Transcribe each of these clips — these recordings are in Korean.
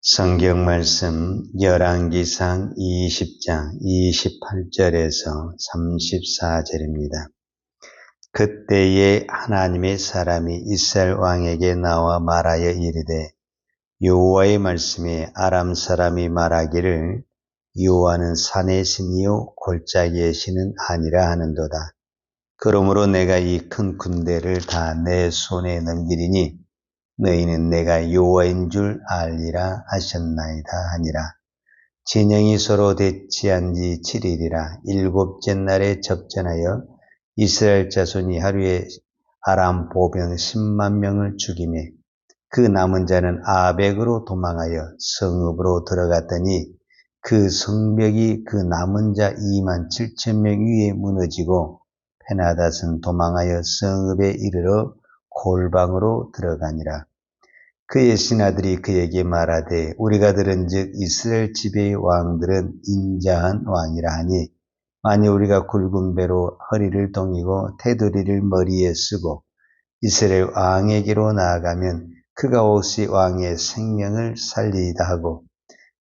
성경 말씀 열왕기상 20장 28절에서 34절입니다. 그때에 하나님의 사람이 이스라엘 왕에게 나와 말하여 이르되 여호와의 말씀에 아람 사람이 말하기를 여호와는 산의 신이요 골짜기의 신은 아니라 하는도다. 그러므로 내가 이 큰 군대를 다 내 손에 넘기리니 너희는 내가 여호와인 줄 알리라 하셨나이다 하니라. 진영이 서로 대치한 지 7일이라 일곱째 날에 접전하여 이스라엘 자손이 하루에 아람 보병 10만 명을 죽이매 그 남은 자는 아벡으로 도망하여 성읍으로 들어갔더니 그 성벽이 그 남은 자 2만 7천 명 위에 무너지고 베나닷은 도망하여 성읍에 이르러 골방으로 들어가니라. 그의 신하들이 그에게 말하되 우리가 들은즉 이스라엘 지배의 왕들은 인자한 왕이라 하니 만일 우리가 굵은 배로 허리를 동이고 테두리를 머리에 쓰고 이스라엘 왕에게로 나아가면 그가 혹시 왕의 생명을 살리이다 하고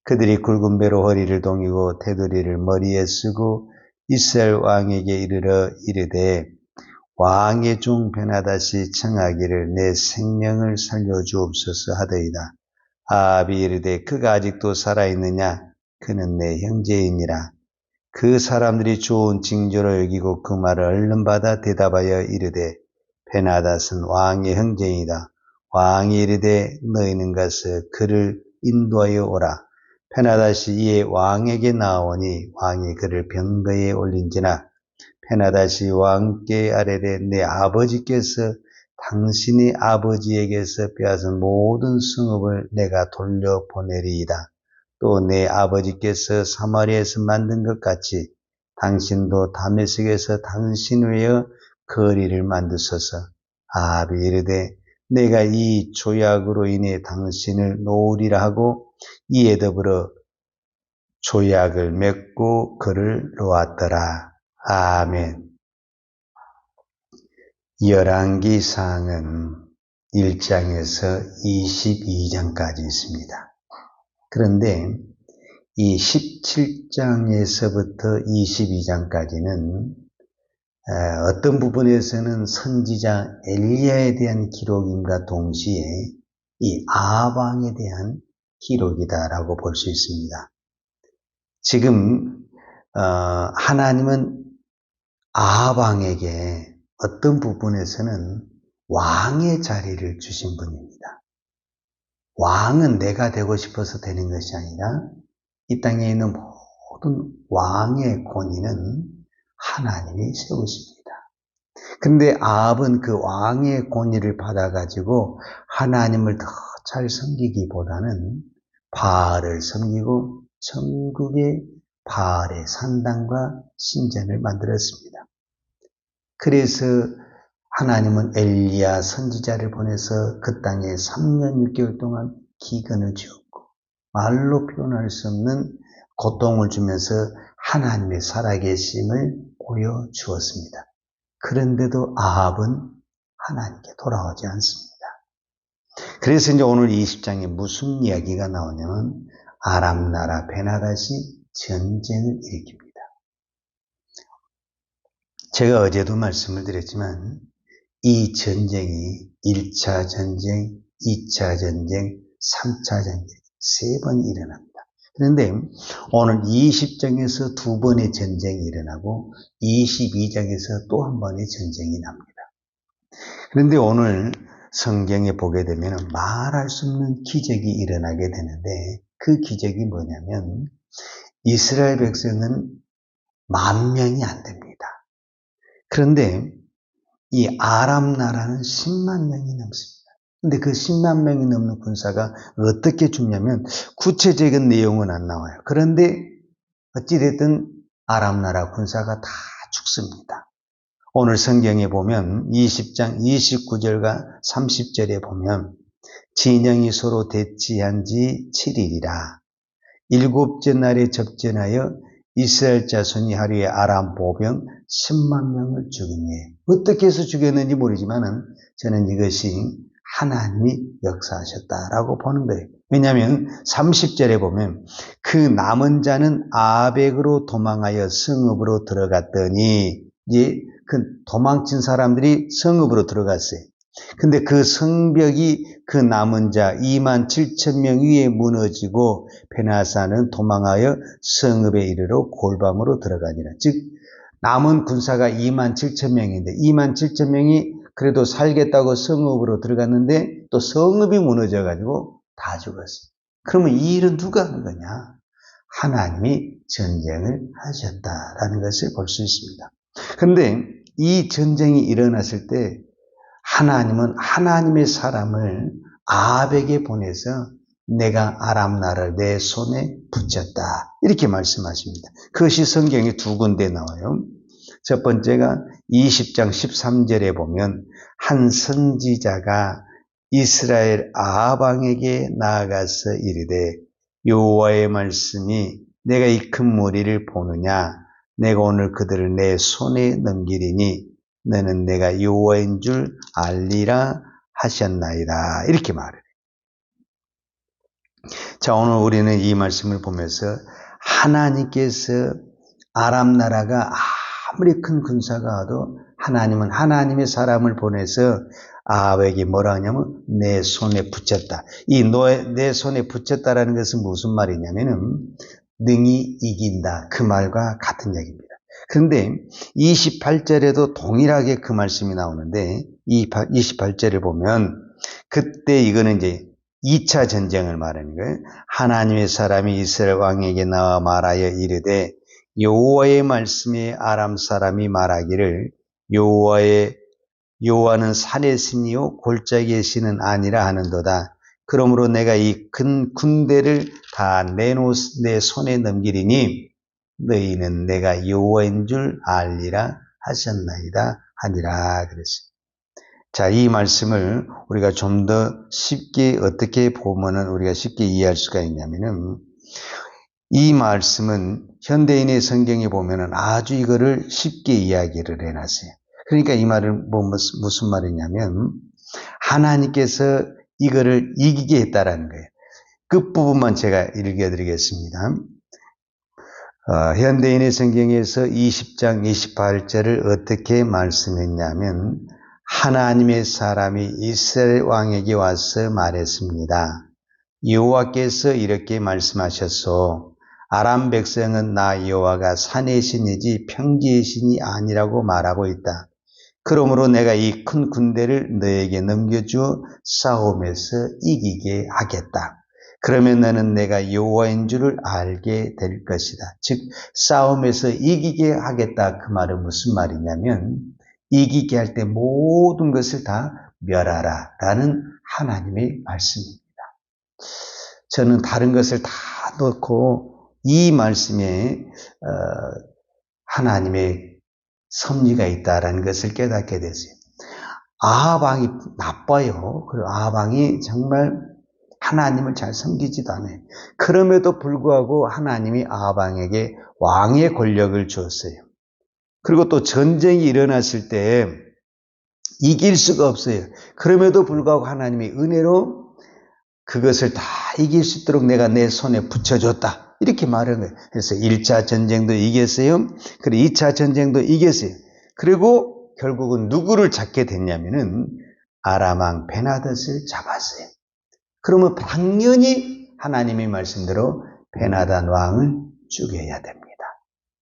그들이 굵은 배로 허리를 동이고 테두리를 머리에 쓰고 이스라엘 왕에게 이르러 이르되 왕의 종 베나닷이 청하기를 내 생명을 살려주옵소서 하더이다. 아합이 이르되 그가 아직도 살아있느냐? 그는 내 형제이니라. 그 사람들이 좋은 징조로 여기고 그 말을 얼른 받아 대답하여 이르되 베나닷은 왕의 형제이다. 왕이 이르되 너희는 가서 그를 인도하여 오라. 베나닷이 이에 왕에게 나오니 왕이 그를 병거에 올린지나 베나닷이 왕께 아뢰되 내 아버지께서 당신의 아버지에게서 빼앗은 모든 성읍을 내가 돌려보내리이다. 또 내 아버지께서 사마리아에서 만든 것 같이 당신도 다메섹에서 당신을 위하여 거리를 만드소서. 아합이 이르되 내가 이 조약으로 인해 당신을 놓으리라 하고 이에 더불어 조약을 맺고 그를 놓았더라. 아멘. 열왕기상은 1장에서 22장까지 있습니다. 그런데 이 17장에서부터 22장까지는 어떤 부분에서는 선지자 엘리야에 대한 기록임과 동시에 이 아합 왕에 대한 기록이다라고 볼 수 있습니다. 지금 하나님은 아합 왕에게 어떤 부분에서는 왕의 자리를 주신 분입니다. 왕은 내가 되고 싶어서 되는 것이 아니라 이 땅에 있는 모든 왕의 권위는 하나님이 세우십니다. 그런데 아합은 그 왕의 권위를 받아가지고 하나님을 더 잘 섬기기보다는 바알을 섬기고 천국의 바알의 산당과 신전을 만들었습니다. 그래서 하나님은 엘리야 선지자를 보내서 그 땅에 3년 6개월 동안 기근을 주었고 말로 표현할 수 없는 고통을 주면서 하나님의 살아계심을 보여주었습니다. 그런데도 아합은 하나님께 돌아오지 않습니다. 그래서 이제 오늘 20장에 무슨 이야기가 나오냐면 아람 나라 베나닷이 전쟁을 일으킵니다. 제가 어제도 말씀을 드렸지만 이 전쟁이 1차 전쟁, 2차 전쟁, 3차 전쟁 3번 일어납니다. 그런데 오늘 20장에서 2번의 전쟁이 일어나고 22장에서 또 한 번의 전쟁이 납니다. 그런데 오늘 성경에 보게 되면 말할 수 없는 기적이 일어나게 되는데 그 기적이 뭐냐면 이스라엘 백성은 10,000명이 안 됩니다. 그런데 이 아람 나라는 10만 명이 넘습니다. 근데 그 10만 명이 넘는 군사가 어떻게 죽냐면 구체적인 내용은 안 나와요. 그런데 어찌됐든 아람 나라 군사가 다 죽습니다. 오늘 성경에 보면 20장 29절과 30절에 보면 진영이 서로 대치한 지 7일이라 일곱째 날에 접전하여 이스라엘 자손이 하루에 아람 보병 10만 명을 죽이니 어떻게 해서 죽였는지 모르지만 저는 이것이 하나님이 역사하셨다라고 보는 거예요. 왜냐하면 30절에 보면 그 남은 자는 아벡으로 도망하여 성읍으로 들어갔더니 이제 그 도망친 사람들이 성읍으로 들어갔어요. 근데 그 성벽이 그 남은 자 2만 7천 명 위에 무너지고 베나사는 도망하여 성읍에 이르러 골방으로 들어가니라. 즉 남은 군사가 2만 7천 명인데 2만 7천 명이 그래도 살겠다고 성읍으로 들어갔는데 또 성읍이 무너져가지고 다 죽었어요. 그러면 이 일은 누가 한 거냐? 하나님이 전쟁을 하셨다라는 것을 볼 수 있습니다. 그런데 이 전쟁이 일어났을 때 하나님은 하나님의 사람을 아벡에 보내서 내가 아람 나라를 내 손에 붙였다. 이렇게 말씀하십니다. 그것이 성경에 두 군데 나와요. 첫 번째가 20장 13절에 보면 한 선지자가 이스라엘 아합 왕에게 나아가서 이르되 여호와의 말씀이 내가 이 큰 무리를 보느냐 내가 오늘 그들을 내 손에 넘기리니 너는 내가 여호와인 줄 알리라 하셨나이다. 이렇게 말해요. 자, 오늘 우리는 이 말씀을 보면서 하나님께서 아람 나라가 아무리 큰 군사가 와도 하나님은 하나님의 사람을 보내서 아합에게 뭐라 하냐면 내 손에 붙였다. 이 내 손에 붙였다라는 것은 무슨 말이냐면은 능히 이긴다. 그 말과 같은 얘기입니다. 그런데 28절에도 동일하게 그 말씀이 나오는데 28절을 보면 그때 이거는 이제 2차 전쟁을 말하는 거예요. 하나님의 사람이 이스라엘 왕에게 나와 말하여 이르되 여호와의 말씀에 아람 사람이 말하기를 여호와는 산의 신이요 골짜기의 신은 아니라 하는도다. 그러므로 내가 이 큰 군대를 다 내 손에 넘기리니 너희는 내가 여호와인 줄 알리라 하셨나이다 하니라 그랬어요. 자, 이 말씀을 우리가 좀 더 쉽게 어떻게 보면은 우리가 쉽게 이해할 수가 있냐면은 이 말씀은 현대인의 성경에 보면은 아주 이거를 쉽게 이야기를 해놨어요. 그러니까 이 말은 무슨 말이냐면 하나님께서 이거를 이기게 했다라는 거예요. 끝부분만 제가 읽어드리겠습니다. 현대인의 성경에서 20장 28절을 어떻게 말씀했냐면 하나님의 사람이 이스라엘 왕에게 와서 말했습니다. 여호와께서 이렇게 말씀하셨소. 아람 백성은 나 여호와가 산의 신이지 평지의 신이 아니라고 말하고 있다. 그러므로 내가 이 큰 군대를 너에게 넘겨주어 싸움에서 이기게 하겠다. 그러면 너는 내가 여호와인 줄을 알게 될 것이다. 즉 싸움에서 이기게 하겠다. 그 말은 무슨 말이냐면 이기게 할 때 모든 것을 다 멸하라 라는 하나님의 말씀입니다. 저는 다른 것을 다 놓고 이 말씀에 하나님의 섭리가 있다라는 것을 깨닫게 됐어요. 아합 왕이 나빠요. 그리고 아합 왕이 정말 하나님을 잘 섬기지도 않아요. 그럼에도 불구하고 하나님이 아합 왕에게 왕의 권력을 주었어요. 그리고 또 전쟁이 일어났을 때 이길 수가 없어요. 그럼에도 불구하고 하나님이 은혜로 그것을 다 이길 수 있도록 내가 내 손에 붙여줬다. 이렇게 말하는 거예요. 그래서 1차 전쟁도 이겼어요. 그리고 2차 전쟁도 이겼어요. 그리고 결국은 누구를 잡게 됐냐면은 아람 왕 베나닷을 잡았어요. 그러면 당연히 하나님의 말씀대로 베나닷 왕을 죽여야 됩니다.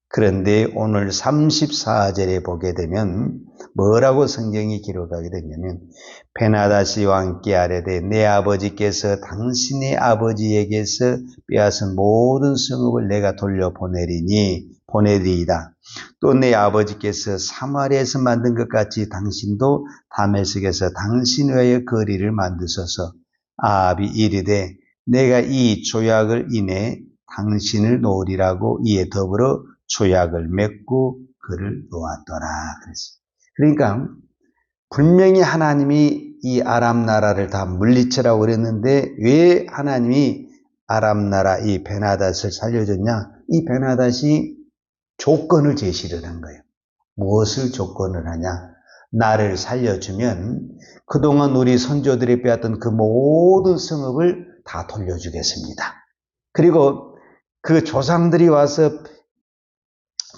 그런데 오늘 34절에 보게 되면 뭐라고 성경이 기록하게 되냐면 베나닷이 왕께 아뢰되 내 아버지께서 당신의 아버지에게서 빼앗은 모든 성읍을 내가 보내리이다. 또 내 아버지께서 사마리아에서 만든 것 같이 당신도 다메섹에서 당신 외의 거리를 만드소서. 아합이 이르되 내가 이 조약을 인해 당신을 놓으리라고 이에 더불어 조약을 맺고 그를 놓았더라. 그러니까 분명히 하나님이 이 아람 나라를 다 물리치라고 그랬는데 왜 하나님이 아람 나라 이 베나닷을 살려줬냐? 이 베나닷이 조건을 제시를 한 거예요. 무엇을 조건을 하냐? 나를 살려주면 그동안 우리 선조들이 빼앗던 그 모든 성읍을 다 돌려주겠습니다. 그리고 그 조상들이 와서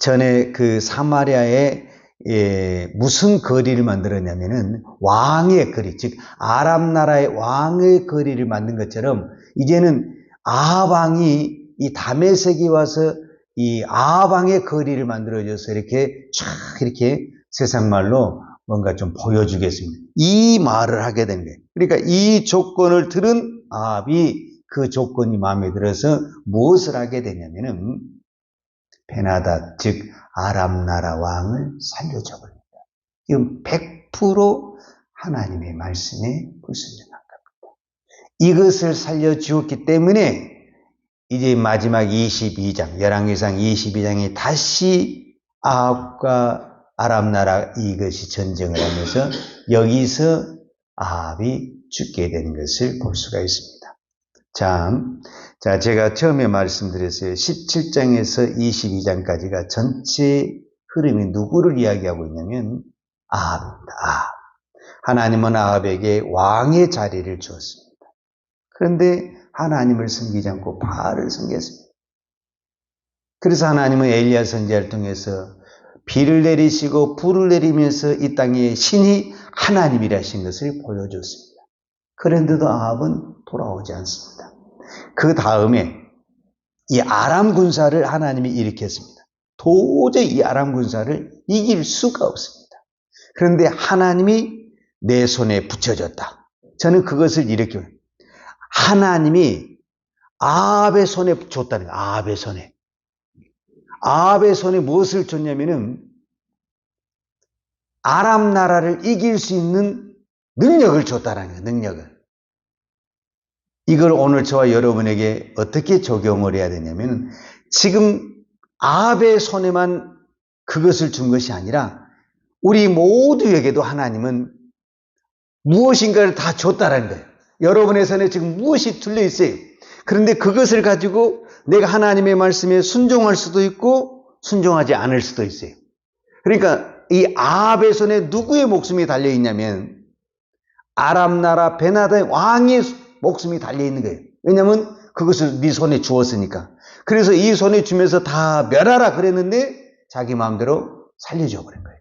전에 그 사마리아에 무슨 거리를 만들었냐면은 왕의 거리, 즉 아람 나라의 왕의 거리를 만든 것처럼 이제는 아합 왕이 이 다메섹이 와서 이 아합 왕의 거리를 만들어줘서 이렇게 쫙 이렇게 세상 말로 뭔가 좀 보여주겠습니다. 이 말을 하게 된 거예요. 그러니까 이 조건을 들은 아합이 그 조건이 마음에 들어서 무엇을 하게 되냐면은 베나닷, 즉 아람 나라 왕을 살려줘 버립니다. 이건 100% 하나님의 말씀에 불순종한 겁니다. 이것을 살려주었기 때문에 이제 마지막 22장, 열왕기상 22장에 다시 아합과 아람 나라 이것이 전쟁을 하면서 여기서 아합이 죽게 된 것을 볼 수가 있습니다. 자, 제가 처음에 말씀드렸어요. 17장에서 22장까지가 전체 흐름이 누구를 이야기하고 있냐면 아합입니다. 아합. 하나님은 아합에게 왕의 자리를 주었습니다. 그런데 하나님을 섬기지 않고 바알을 섬겼습니다. 그래서 하나님은 엘리야 선지자를 통해서 비를 내리시고 불을 내리면서 이 땅에 신이 하나님이라신 것을 보여줬습니다. 그런데도 아합은 돌아오지 않습니다. 그 다음에 이 아람 군사를 하나님이 일으켰습니다. 도저히 이 아람 군사를 이길 수가 없습니다. 그런데 하나님이 내 손에 붙여줬다. 저는 그것을 일으켜요. 하나님이 아합의 손에 줬다는 거예요. 아합의 손에. 아합의 손에 무엇을 줬냐면은 아람 나라를 이길 수 있는 능력을 줬다는 거예요. 능력을. 이걸 오늘 저와 여러분에게 어떻게 적용을 해야 되냐면 지금 아합의 손에만 그것을 준 것이 아니라 우리 모두에게도 하나님은 무엇인가를 다 줬다는 거예요. 여러분의 손에 지금 무엇이 들려 있어요. 그런데 그것을 가지고 내가 하나님의 말씀에 순종할 수도 있고 순종하지 않을 수도 있어요. 그러니까 이 아합의 손에 누구의 목숨이 달려 있냐면 아람 나라 베나닷의 왕의 목숨이 달려 있는 거예요. 왜냐하면 그것을 네 손에 주었으니까. 그래서 이 손에 주면서 다 멸하라 그랬는데 자기 마음대로 살려줘 버린 거예요.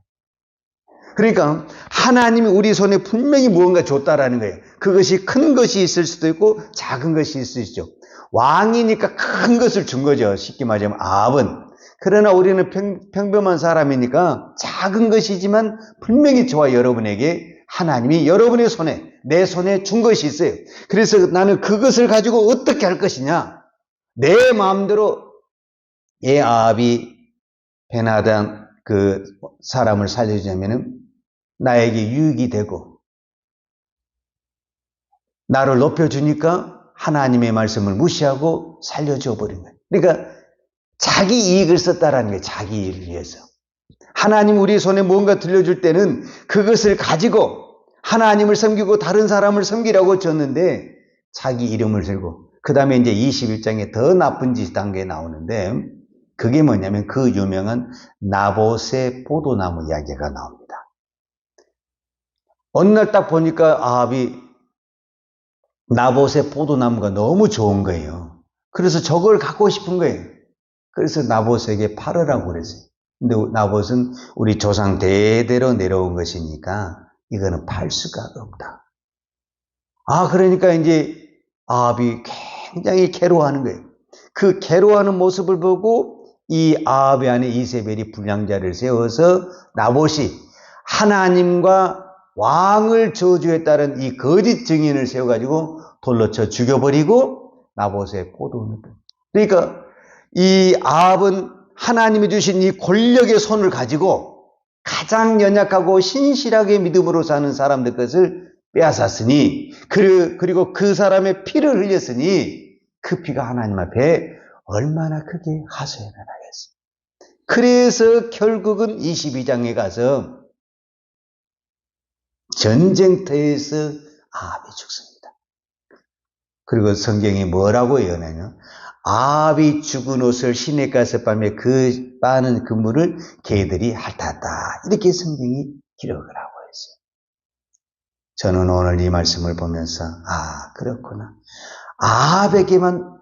그러니까 하나님이 우리 손에 분명히 무언가 줬다라는 거예요. 그것이 큰 것이 있을 수도 있고 작은 것이 있을 수 있죠. 왕이니까 큰 것을 준 거죠. 쉽게 말하자면 아합은. 그러나 우리는 평범한 사람이니까 작은 것이지만 분명히 저와 여러분에게 하나님이 여러분의 손에, 내 손에 준 것이 있어요. 그래서 나는 그것을 가지고 어떻게 할 것이냐. 내 마음대로 아합이 베나단 그 사람을 살려주자면은 나에게 유익이 되고 나를 높여주니까 하나님의 말씀을 무시하고 살려줘 버린 거예요. 그러니까 자기 이익을 썼다라는 거예요. 자기 이익을 위해서. 하나님 우리 손에 뭔가 들려줄 때는 그것을 가지고 하나님을 섬기고 다른 사람을 섬기라고 줬는데 자기 이름을 들고 그 다음에 이제 21장에 더 나쁜 짓이 단계에 나오는데 그게 뭐냐면 그 유명한 나봇의 포도나무 이야기가 나옵니다. 어느 날 딱 보니까 아합이 나봇의 포도나무가 너무 좋은 거예요. 그래서 저걸 갖고 싶은 거예요. 그래서 나봇에게 팔으라고 그랬어요. 근데 나봇은 우리 조상 대대로 내려온 것이니까 이거는 팔 수가 없다. 그러니까 이제 아합이 굉장히 괴로워하는 거예요. 그 괴로워하는 모습을 보고 이 아합의 아내 이세벨이 분향자를 세워서 나봇이 하나님과 왕을 저주에 따른 이 거짓 증인을 세워가지고 돌로 쳐 죽여버리고 나봇의 포도원을. 그러니까 이 아합은 하나님이 주신 이 권력의 손을 가지고 가장 연약하고 신실하게 믿음으로 사는 사람들 것을 빼앗았으니 그리고 그 사람의 피를 흘렸으니 그 피가 하나님 앞에 얼마나 크게 하소연을 하겠습니까? 그래서 결국은 22장에 가서 전쟁터에서 아합이 죽습니다. 그리고 성경이 뭐라고 예언하냐? 아합이 죽은 옷을 시냇가에서 빨매 그 빠는 그물을 개들이 핥았다. 이렇게 성경이 기록을 하고 있어요. 저는 오늘 이 말씀을 보면서 그렇구나. 아합에게만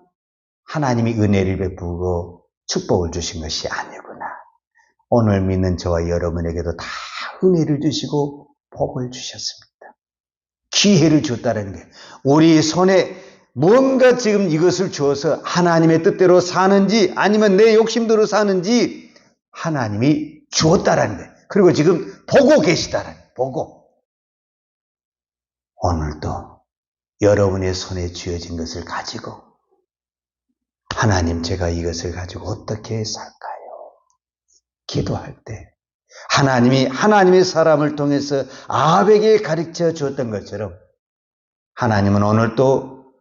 하나님이 은혜를 베푸고 축복을 주신 것이 아니구나. 오늘 믿는 저와 여러분에게도 다 은혜를 주시고 복을 주셨습니다. 기회를 줬다는 게, 우리 손에 뭔가 지금 이것을 주어서 하나님의 뜻대로 사는지 아니면 내 욕심대로 사는지 하나님이 주었다라는 거예요. 그리고 지금 보고 계시다라는 거예요. 보고. 오늘도 여러분의 손에 쥐어진 것을 가지고 하나님, 제가 이것을 가지고 어떻게 살까요? 기도할 때 하나님이 하나님의 사람을 통해서 아합에게 가르쳐 주었던 것처럼 하나님은 오늘도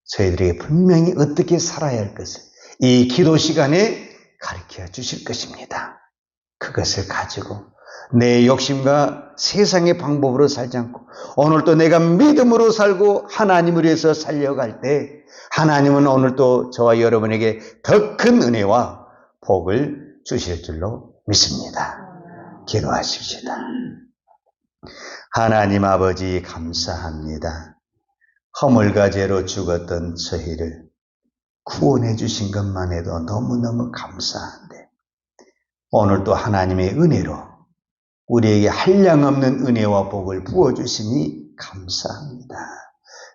저희들에게 분명히 어떻게 살아야 할 것을 이 기도 시간에 가르쳐 주실 것입니다. 그것을 가지고 내 욕심과 세상의 방법으로 살지 않고 오늘도 내가 믿음으로 살고 하나님을 위해서 살려갈 때 하나님은 오늘도 저와 여러분에게 더 큰 은혜와 복을 주실 줄로 믿습니다. 기도하십시다. 하나님 아버지, 감사합니다. 허물과 죄로 죽었던 저희를 구원해 주신 것만 해도 너무너무 감사한데 오늘도 하나님의 은혜로 우리에게 한량없는 은혜와 복을 부어주시니 감사합니다.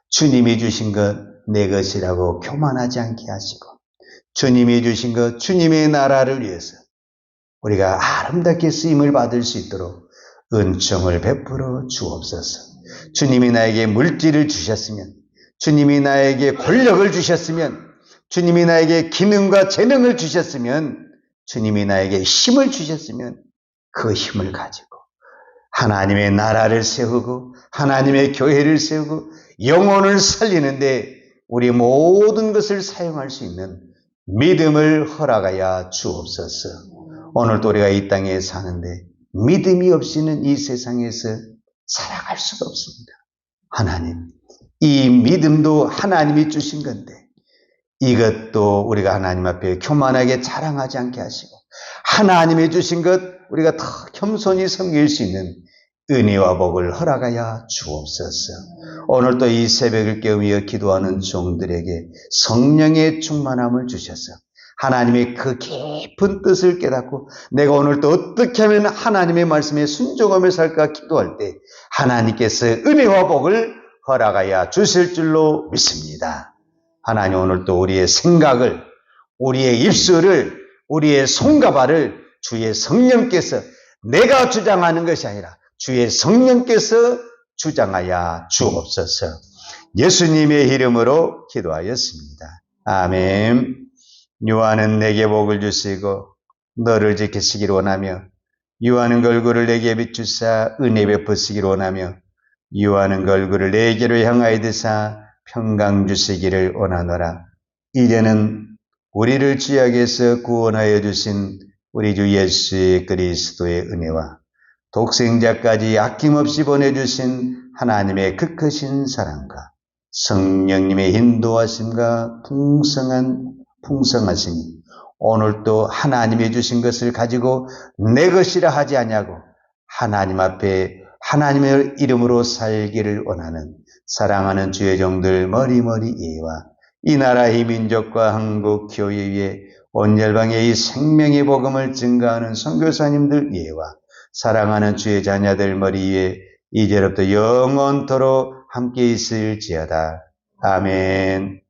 주님이 주신 것 내 것이라고 교만하지 않게 하시고 주님이 주신 것 주님의 나라를 위해서 우리가 아름답게 쓰임을 받을 수 있도록 은총을 베풀어 주옵소서. 주님이 나에게 물질을 주셨으면, 주님이 나에게 권력을 주셨으면, 주님이 나에게 기능과 재능을 주셨으면, 주님이 나에게 힘을 주셨으면 그 힘을 가지고 하나님의 나라를 세우고 하나님의 교회를 세우고 영혼을 살리는데 우리 모든 것을 사용할 수 있는 믿음을 허락하여 주옵소서. 오늘도 우리가 이 땅에 사는데 믿음이 없이는 이 세상에서 살아갈 수가 없습니다. 하나님, 이 믿음도 하나님이 주신 건데 이것도 우리가 하나님 앞에 교만하게 자랑하지 않게 하시고 하나님이 주신 것 우리가 더 겸손히 섬길 수 있는 은혜와 복을 허락하여 주옵소서. 오늘도 이 새벽을 깨우며 기도하는 종들에게 성령의 충만함을 주셔서 하나님의 그 깊은 뜻을 깨닫고 내가 오늘 또 어떻게 하면 하나님의 말씀에 순종하며 살까 기도할 때 하나님께서 은혜와 복을 허락하여 주실 줄로 믿습니다. 하나님, 오늘 또 우리의 생각을, 우리의 입술을, 우리의 손과 발을 주의 성령께서 내가 주장하는 것이 아니라 주의 성령께서 주장하여 주옵소서. 예수님의 이름으로 기도하였습니다. 아멘. 유하는 내게 복을 주시고 너를 지키시기를 원하며 유하는 얼굴을 내게 비추사 은혜 베푸시기를 원하며 유하는 얼굴을 내게로 향하여 드사 평강 주시기를 원하노라. 이제는 우리를 죄악에서 구원하여 주신 우리 주 예수 그리스도의 은혜와 독생자까지 아낌없이 보내주신 하나님의 크크신 사랑과 성령님의 인도하심과 풍성하심이 오늘도 하나님이 주신 것을 가지고 내 것이라 하지 아니하고 하나님 앞에 하나님의 이름으로 살기를 원하는 사랑하는 주의 종들 머리머리 예와 이 나라의 민족과 한국 교회 위에 온 열방의 이 생명의 복음을 증가하는 선교사님들 예와 사랑하는 주의 자녀들 머리 위에 이제부터 영원토록 함께 있을지어다. 아멘.